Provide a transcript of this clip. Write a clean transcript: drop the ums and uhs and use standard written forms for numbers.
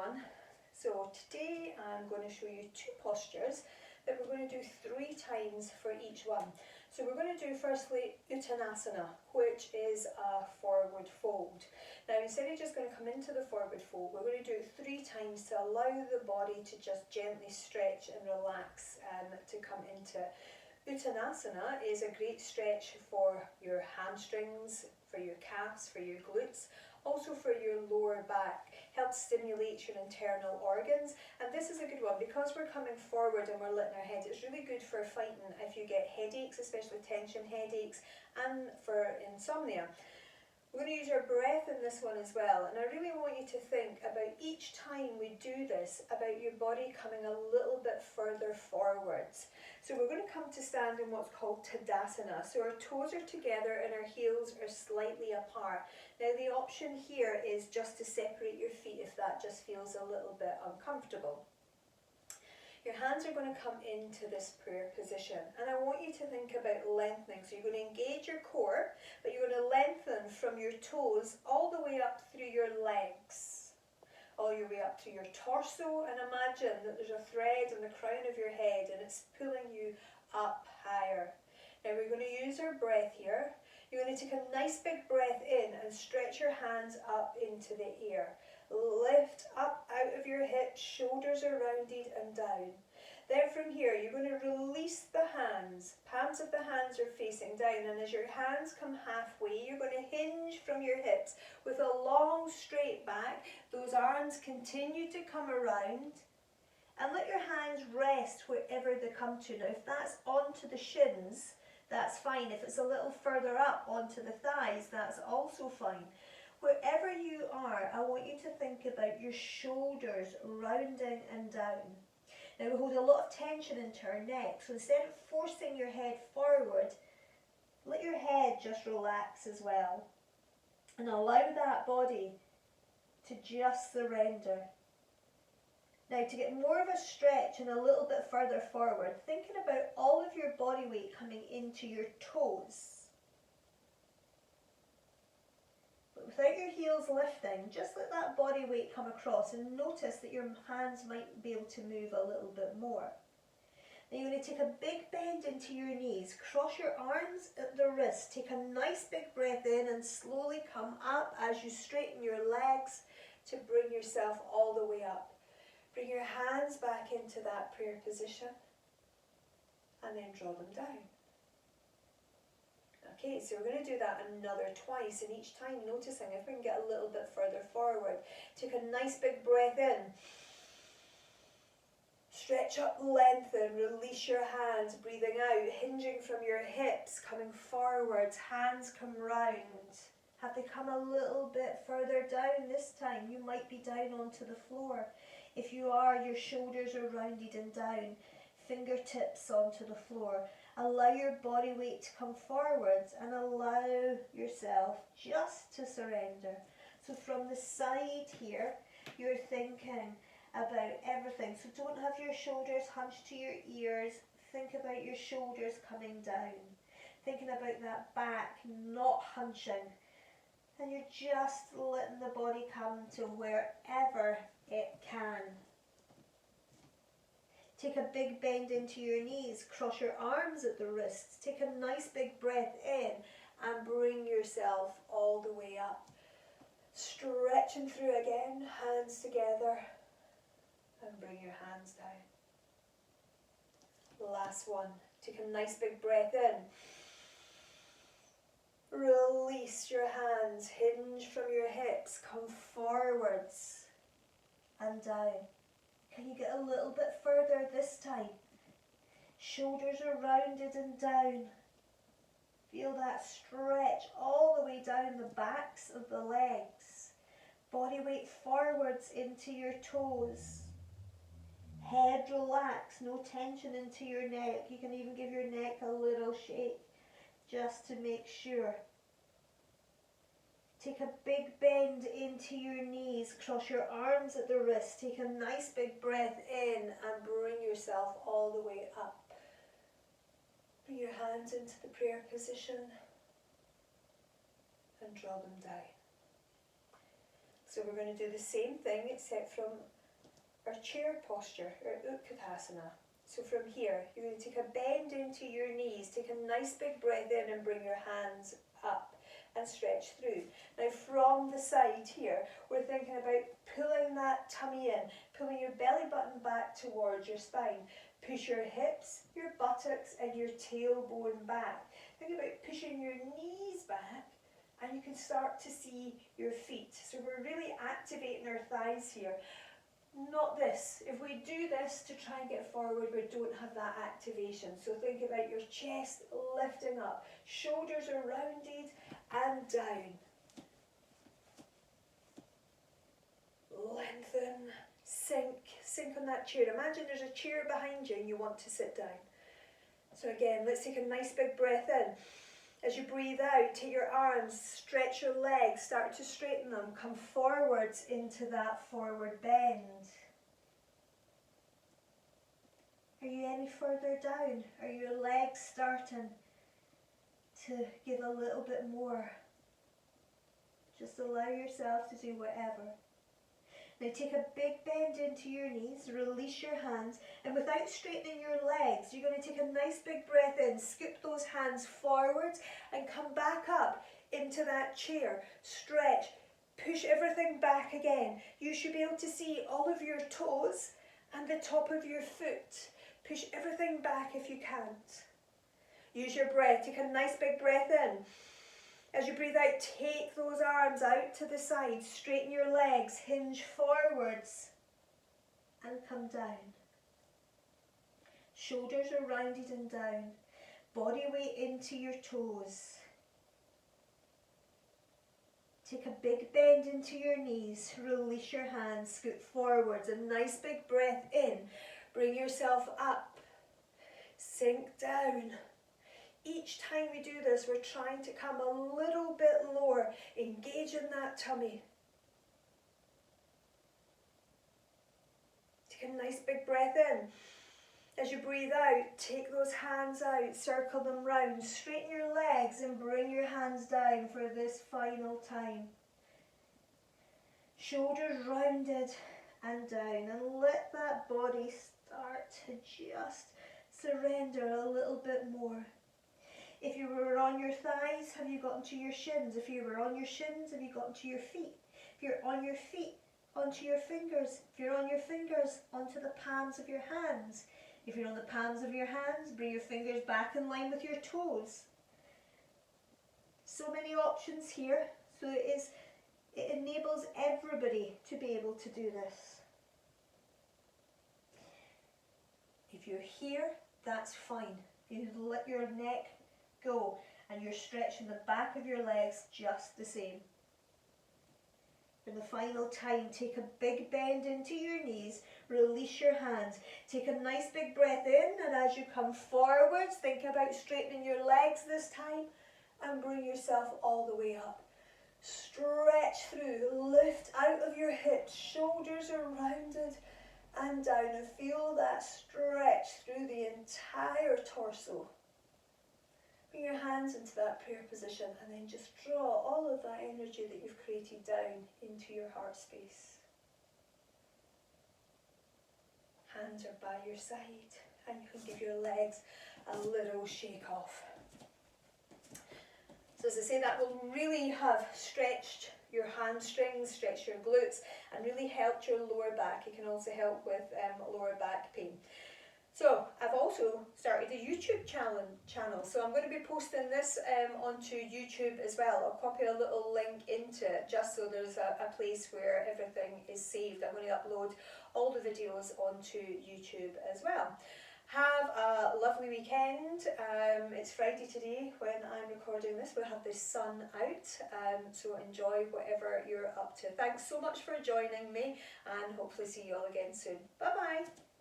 everyone. So today I'm going to show you two postures that we're going to do 3 times for each one. So we're going to do firstly Uttanasana, which is a forward fold. Now instead of just going to come into the forward fold, we're going to do it 3 times to allow the body to just gently stretch and relax to come into it. Uttanasana is a great stretch for your hamstrings, for your calves, for your glutes, also for your lower back. Helps stimulate your internal organs, and this is a good one because we're coming forward and we're lifting our head. It's really good for fighting if you get headaches, especially tension headaches, and for insomnia. We're going to use our breath in this one as well, and I really want you to think about each time we do this, about your body coming a little bit further forwards. So we're going to come to stand in what's called Tadasana. So our toes are together and our heels are slightly apart. Now the option here is just to separate your feet if that just feels a little bit uncomfortable. Your hands are going to come into this prayer position, and I want you to think about lengthening. So you're going to engage your core, but you're going to lengthen from your toes all the way up through your legs, all your way up to your torso, and imagine that there's a thread on the crown of your head and it's pulling you up higher. Now we're going to use our breath here. You're going to take a nice big breath in and stretch your hands up into the air. Lift up out of your hips, shoulders are rounded and down. Then from here, you're going to release the hands. Palms of the hands are facing down, and as your hands come halfway, you're going to hinge from your hips with a long straight back. Those arms continue to come around, and let your hands rest wherever they come to. Now, if that's onto the shins, that's fine. If it's a little further up onto the thighs, that's also fine. Wherever you are, I want you to think about your shoulders rounding and down. Now we hold a lot of tension into our neck, so instead of forcing your head forward, let your head just relax as well. And allow that body to just surrender. Now to get more of a stretch and a little bit further forward, thinking about all of your body weight coming into your toes. Without your heels lifting, just let that body weight come across and notice that your hands might be able to move a little bit more. Now you're going to take a big bend into your knees, cross your arms at the wrist, take a nice big breath in and slowly come up as you straighten your legs to bring yourself all the way up. Bring your hands back into that prayer position and then draw them down. Okay, so we're going to do that another twice, and each time noticing if we can get a little bit further forward. Take a nice big breath in. Stretch up, lengthen, release your hands, breathing out, hinging from your hips, coming forwards, hands come round. Have they come a little bit further down this time? You might be down onto the floor. If you are, your shoulders are rounded and down, fingertips onto the floor. Allow your body weight to come forwards and allow yourself just to surrender. So from the side here, you're thinking about everything. So don't have your shoulders hunched to your ears. Think about your shoulders coming down. Thinking about that back not hunching. And you're just letting the body come to wherever it can. Take a big bend into your knees, cross your arms at the wrists, take a nice big breath in and bring yourself all the way up. Stretching through again, hands together and bring your hands down. Last one, take a nice big breath in. Release your hands, hinge from your hips, come forwards and down. Can you get a little bit further this time? Shoulders are rounded and down. Feel that stretch all the way down the backs of the legs. Body weight forwards into your toes. Head relaxed, no tension into your neck. You can even give your neck a little shake just to make sure. Take a big bend into your knees, cross your arms at the wrist, take a nice big breath in and bring yourself all the way up. Bring your hands into the prayer position and draw them down. So we're going to do the same thing except from our chair posture, our Utkatasana. So from here, you're going to take a bend into your knees, take a nice big breath in and bring your hands up and stretch through. Now from the side here, we're thinking about pulling that tummy in, pulling your belly button back towards your spine. Push your hips, your buttocks and your tailbone back. Think about pushing your knees back and you can start to see your feet. So we're really activating our thighs here. Not this. If we do this to try and get forward, we don't have that activation. So think about your chest lifting up, shoulders are rounded and down. Lengthen, sink on that chair. Imagine there's a chair behind you and you want to sit down. So again, let's take a nice big breath in. As you breathe out, take your arms, stretch your legs, start to straighten them, come forwards into that forward bend. Are you any further down? Are your legs starting to give a little bit more? Just allow yourself to do whatever. Now take a big bend into your knees, release your hands, and without straightening your legs, you're going to take a nice big breath in, scoop those hands forwards and come back up into that chair. Stretch, push everything back again. You should be able to see all of your toes and the top of your foot. Push everything back if you can't. Use your breath, take a nice big breath in. As you breathe out, take those arms out to the side, straighten your legs, hinge forwards and come down. Shoulders are rounded and down, body weight into your toes. Take a big bend into your knees, release your hands, scoot forwards, a nice big breath in, bring yourself up, sink down. Each time we do this, we're trying to come a little bit lower, engage in that tummy. Take a nice big breath in. As you breathe out, take those hands out, circle them round, straighten your legs and bring your hands down for this final time. Shoulders rounded and down, and let that body start to just surrender a little bit more. If you were on your thighs, have you gotten to your shins? If you were on your shins, have you gotten to your feet? If you're on your feet, onto your fingers. If you're on your fingers, onto the palms of your hands. If you're on the palms of your hands, bring your fingers back in line with your toes. So many options here, so it enables everybody to be able to do this. If you're here, that's fine. You let your neck go and you're stretching the back of your legs just the same. For the final time, take a big bend into your knees, release your hands, take a nice big breath in, and as you come forwards, think about straightening your legs this time and bring yourself all the way up. Stretch through, lift out of your hips, shoulders are rounded and down, and feel that stretch through the entire torso. Bring your hands into that prayer position and then just draw all of that energy that you've created down into your heart space. Hands are by your side and you can give your legs a little shake off. So as I say, that will really have stretched your hamstrings, stretched your glutes and really helped your lower back. It can also help with lower back pain. So I've also started a YouTube channel, so I'm going to be posting this onto YouTube as well. I'll copy a little link into it just so there's a place where everything is saved. I'm going to upload all the videos onto YouTube as well. Have a lovely weekend. It's Friday today when I'm recording this. We'll have the sun out, so enjoy whatever you're up to. Thanks so much for joining me and hopefully see you all again soon. Bye bye.